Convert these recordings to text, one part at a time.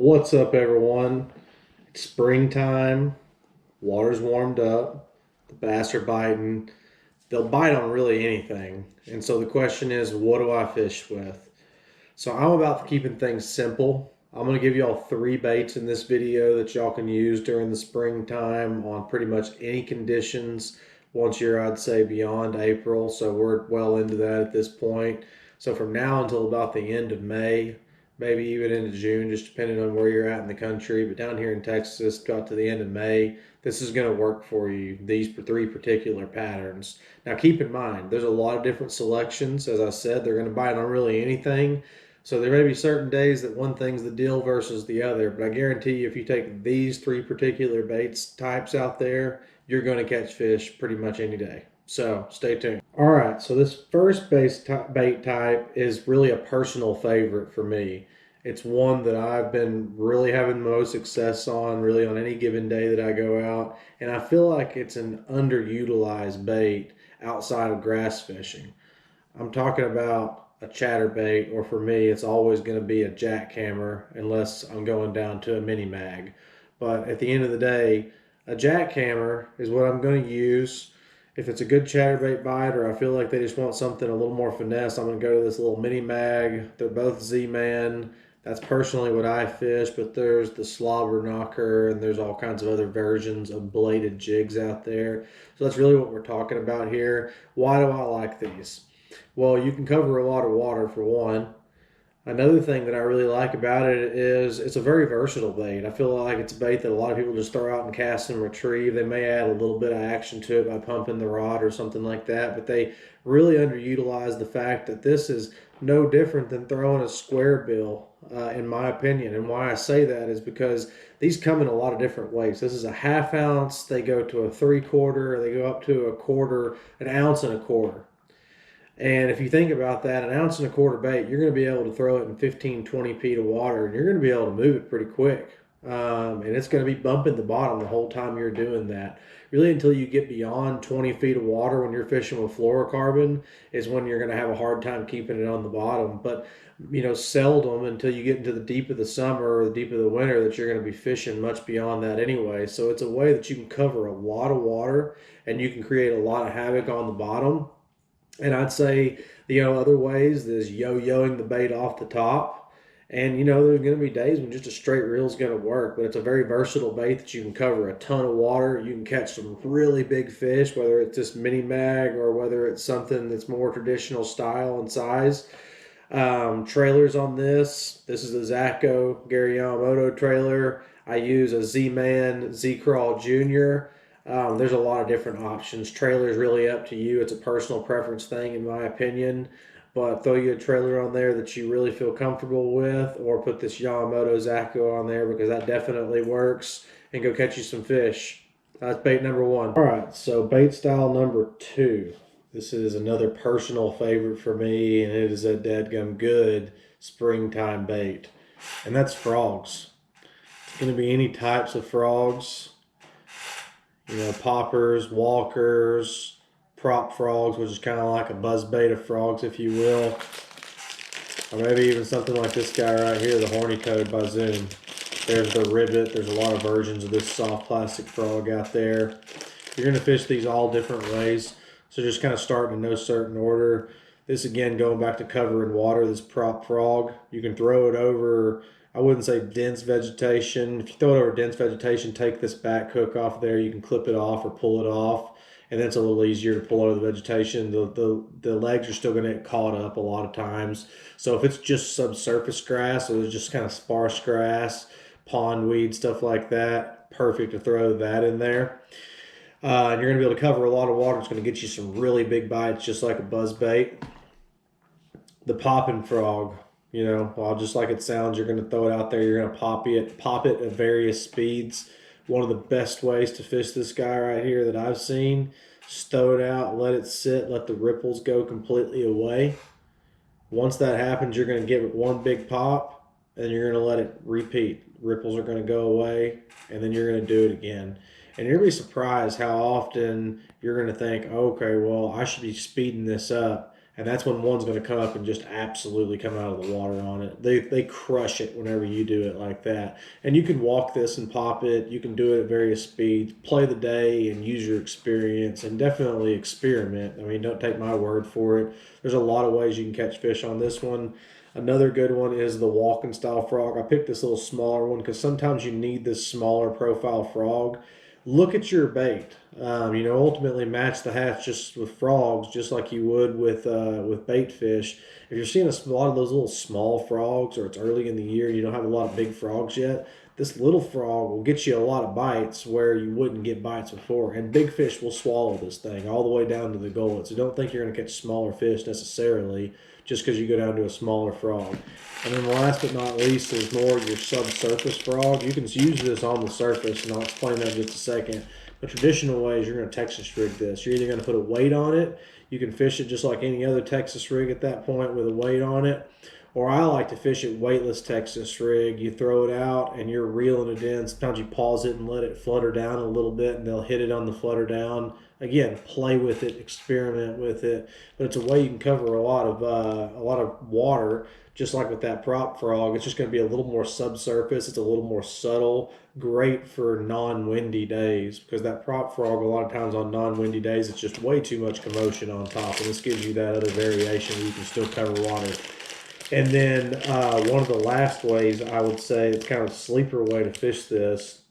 What's up, everyone? It's springtime, water's warmed up, the bass are biting. They'll bite on really anything. And so the question is, what do I fish with? So I'm about keeping things simple. I'm going to give y'all three baits in this video that y'all can use during the springtime on pretty much any conditions once you're, I'd say, beyond April. So we're well into that at this point. So from now until about the end of May, maybe even into June, just depending on where you're at in the country. But down here in Texas, got to the end of May, this is going to work for you, these three particular patterns. Now, keep in mind, there's a lot of different selections. As I said, they're going to bite on really anything. So there may be certain days that one thing's the deal versus the other, but I guarantee you if you take these three particular baits types out there, you're going to catch fish pretty much any day. So stay tuned. All right, so this first bait type is really a personal favorite for me. It's one that I've been really having the most success on, really on any given day that I go out, and I feel like it's an underutilized bait outside of grass fishing. I'm talking about a chatterbait, or for me, it's always going to be a jackhammer unless I'm going down to a mini mag. But at the end of the day, a jackhammer is what I'm going to use. If it's a good chatterbait bite, or I feel like they just want something a little more finesse, I'm going to go to this little mini mag. They're both Z-Man. That's personally what I fish, but there's the slobber knocker and there's all kinds of other versions of bladed jigs out there. So that's really what we're talking about here. Why do I like these? Well, you can cover a lot of water for one. Another thing that I really like about it is it's a very versatile bait. I feel like it's a bait that a lot of people just throw out and cast and retrieve. They may add a little bit of action to it by pumping the rod or something like that, but they really underutilize the fact that this is no different than throwing a square bill, in my opinion. And why I say that is because these come in a lot of different ways. This is a half ounce, they go to a 3/4, they go up to a quarter, an ounce and a quarter. And if you think about that, an ounce and a quarter bait, you're going to be able to throw it in 15, 20 feet of water, and you're going to be able to move it pretty quick. And it's going to be bumping the bottom the whole time you're doing that. Really, until you get beyond 20 feet of water when you're fishing with fluorocarbon is when you're going to have a hard time keeping it on the bottom. But, seldom until you get into the deep of the summer or the deep of the winter that you're going to be fishing much beyond that anyway. So it's a way that you can cover a lot of water and you can create a lot of havoc on the bottom. And I'd say, other ways is yo-yoing the bait off the top. And, there's going to be days when just a straight reel is going to work, but it's a very versatile bait that you can cover a ton of water. You can catch some really big fish, whether it's just mini mag or whether it's something that's more traditional style and size. Trailers on this. This is a Zacho Gary Yamamoto trailer. I use a Z-Man Z-Crawl Jr. There's a lot of different options. Trailer is really up to you. It's a personal preference thing, in my opinion. But throw you a trailer on there that you really feel comfortable with, or put this Yamamoto Zacho on there because that definitely works, and go catch you some fish. That's bait number one. All right, so bait style number two. This is another personal favorite for me, and it is a dadgum good springtime bait, and that's frogs. It's going to be any types of frogs. Poppers, walkers, prop frogs, which is kind of like a buzzbait of frogs, if you will. Or maybe even something like this guy right here, the horny toad by Zoom. There's the ribbit. There's a lot of versions of this soft plastic frog out there. You're going to fish these all different ways. So just kind of start in no certain order. This, again, going back to covering water, this prop frog, you can throw it over, I wouldn't say dense vegetation. If you throw it over dense vegetation, take this back hook off there. You can clip it off or pull it off, and then it's a little easier to pull over the vegetation. The legs are still going to get caught up a lot of times. So if it's just subsurface grass or just kind of sparse grass, pond weed, stuff like that, perfect to throw that in there. And you're going to be able to cover a lot of water. It's going to get you some really big bites, just like a buzz bait. The popping frog, well, just like it sounds, you're going to throw it out there. You're going to pop it at various speeds. One of the best ways to fish this guy right here that I've seen, just throw it out, let it sit, let the ripples go completely away. Once that happens, you're going to give it one big pop, and you're going to let it repeat. Ripples are going to go away, and then you're going to do it again. And you're going to be surprised how often you're going to think, okay, well, I should be speeding this up. and that's when one's going to come up and just absolutely come out of the water on it. They crush it whenever you do it like that. And you can walk this and pop it. You can do it at various speeds. Play the day and use your experience, and definitely experiment. I mean, don't take my word for it. There's a lot of ways you can catch fish on this one. Another good one is the walking style frog. I picked this little smaller one because sometimes you need this smaller profile frog. Look at your bait. Ultimately match the hatch just with frogs, just like you would with bait fish. If you're seeing a lot of those little small frogs, or it's early in the year, you don't have a lot of big frogs yet. This little frog will get you a lot of bites where you wouldn't get bites before. And big fish will swallow this thing all the way down to the gullet. So don't think you're going to catch smaller fish necessarily just because you go down to a smaller frog. And then last but not least is more your subsurface frog. You can use this on the surface, and I'll explain that in just a second. The traditional way is you're going to Texas rig this. You're either going to put a weight on it. You can fish it just like any other Texas rig at that point with a weight on it. Or I like to fish it weightless Texas rig. You throw it out and you're reeling it in. Sometimes you pause it and let it flutter down a little bit, and they'll hit it on the flutter down. Again, play with it, experiment with it. But it's a way you can cover a lot of water, just like with that prop frog. It's just going to be a little more subsurface. It's a little more subtle. Great for non-windy days, because that prop frog, a lot of times on non-windy days, it's just way too much commotion on top, and this gives you that other variation where you can still cover water. And then one of the last ways I would say, it's kind of a sleeper way to fish this,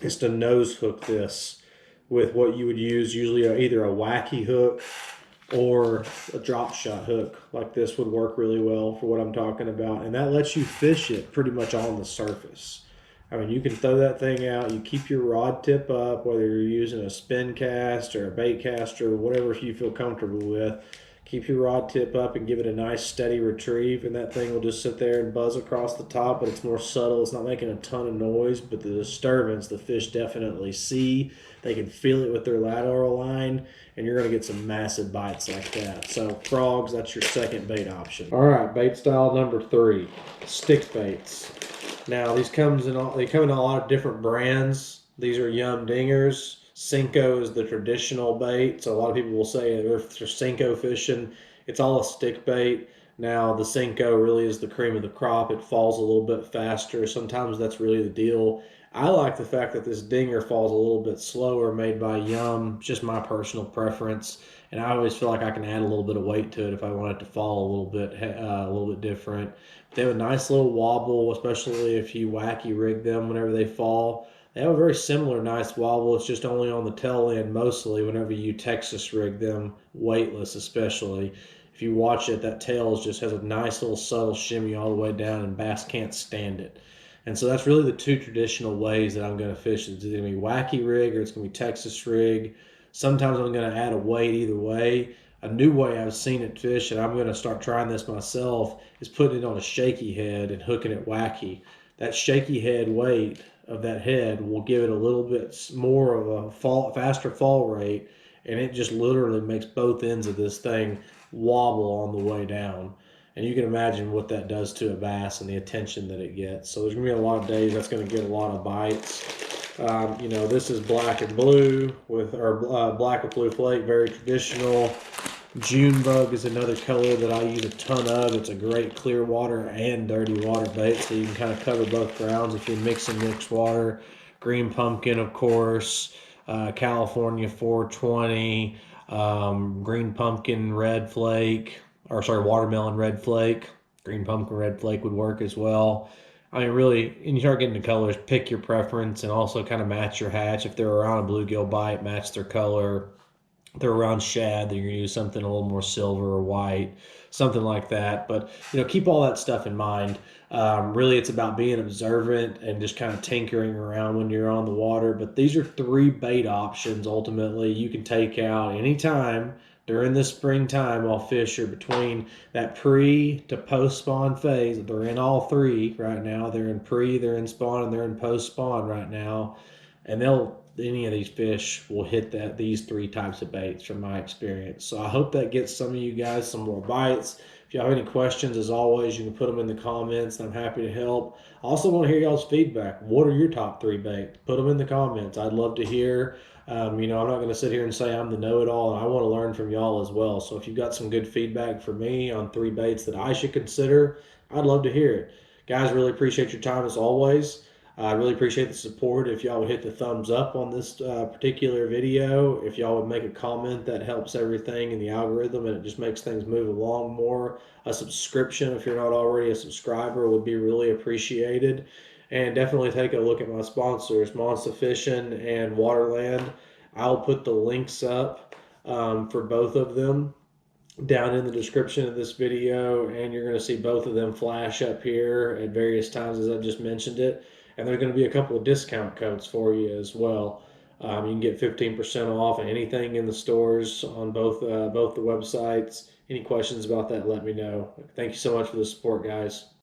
is to nose hook this with what you would use usually either a wacky hook or a drop shot hook. Like this would work really well for what I'm talking about. And that lets you fish it pretty much on the surface. I mean, you can throw that thing out. You keep your rod tip up, whether you're using a spin cast or a bait cast or whatever you feel comfortable with. Keep your rod tip up and give it a nice steady retrieve, and that thing will just sit there and buzz across the top, but it's more subtle. It's not making a ton of noise, but the disturbance the fish definitely see. They can feel it with their lateral line, and you're going to get some massive bites like that. So frogs, that's your second bait option. All right, bait style number 3, stick baits. Now these come in a lot of different brands. These are Yum Dingers. Senko is the traditional bait, so a lot of people will say if they're Senko fishing, it's all a stick bait. Now the Senko really is the cream of the crop. It falls a little bit faster. Sometimes that's really the deal. I like the fact that this Dinger falls a little bit slower, made by Yum. Just my personal preference, and I always feel like I can add a little bit of weight to it if I want it to fall a little bit different. They have a nice little wobble, especially if you wacky rig them whenever they fall. They have a very similar nice wobble. It's just only on the tail end mostly whenever you Texas rig them, weightless especially. If you watch it, that tail just has a nice little subtle shimmy all the way down, and bass can't stand it. And so that's really the two traditional ways that I'm going to fish. It's going to be wacky rig or it's going to be Texas rig. Sometimes I'm going to add a weight either way. A new way I've seen it fish, and I'm going to start trying this myself, is putting it on a shaky head and hooking it wacky. That shaky head weight of that head will give it a little bit more of a faster fall rate, and it just literally makes both ends of this thing wobble on the way down. And you can imagine what that does to a bass and the attention that it gets. So there's going to be a lot of days that's going to get a lot of bites. This is black and blue black with blue flake, very traditional. June bug is another color that I use a ton of. It's a great clear water and dirty water bait, so you can kind of cover both grounds if you're mixing mixed water. Green pumpkin, of course, California 420, green pumpkin red flake, watermelon red flake. Green pumpkin red flake would work as well. I mean, really, when you start getting the colors, pick your preference and also kind of match your hatch. If they're around a bluegill bite, match their color. If they're around shad, then you're going to use something a little more silver or white, something like that. But, keep all that stuff in mind. Really, it's about being observant and just kind of tinkering around when you're on the water. But these are 3 bait options, ultimately, you can take out anytime during the springtime while fish are between that pre to post spawn phase. They're in all 3 right now. They're in pre, they're in spawn, and they're in post spawn right now. And any of these fish will hit these 3 types of baits from my experience. So I hope that gets some of you guys some more bites. If y'all have any questions, as always, you can put them in the comments, and I'm happy to help. I also want to hear y'all's feedback. What are your top 3 bait? Put them in the comments. I'd love to hear. I'm not going to sit here and say I'm the know-it-all, and I want to learn from y'all as well. So if you've got some good feedback for me on 3 baits that I should consider, I'd love to hear it. Guys, really appreciate your time as always. I really appreciate the support. If y'all would hit the thumbs up on this particular video, if y'all would make a comment, that helps everything in the algorithm and it just makes things move along more. A subscription, if you're not already a subscriber, would be really appreciated. And definitely take a look at my sponsors, Monster Fishing and Waterland. I'll put the links up for both of them down in the description of this video, and you're going to see both of them flash up here at various times as I just mentioned it. And there's going to be a couple of discount codes for you as well. You can get 15% off anything in the stores on both the websites. Any questions about that, let me know. Thank you so much for the support, guys.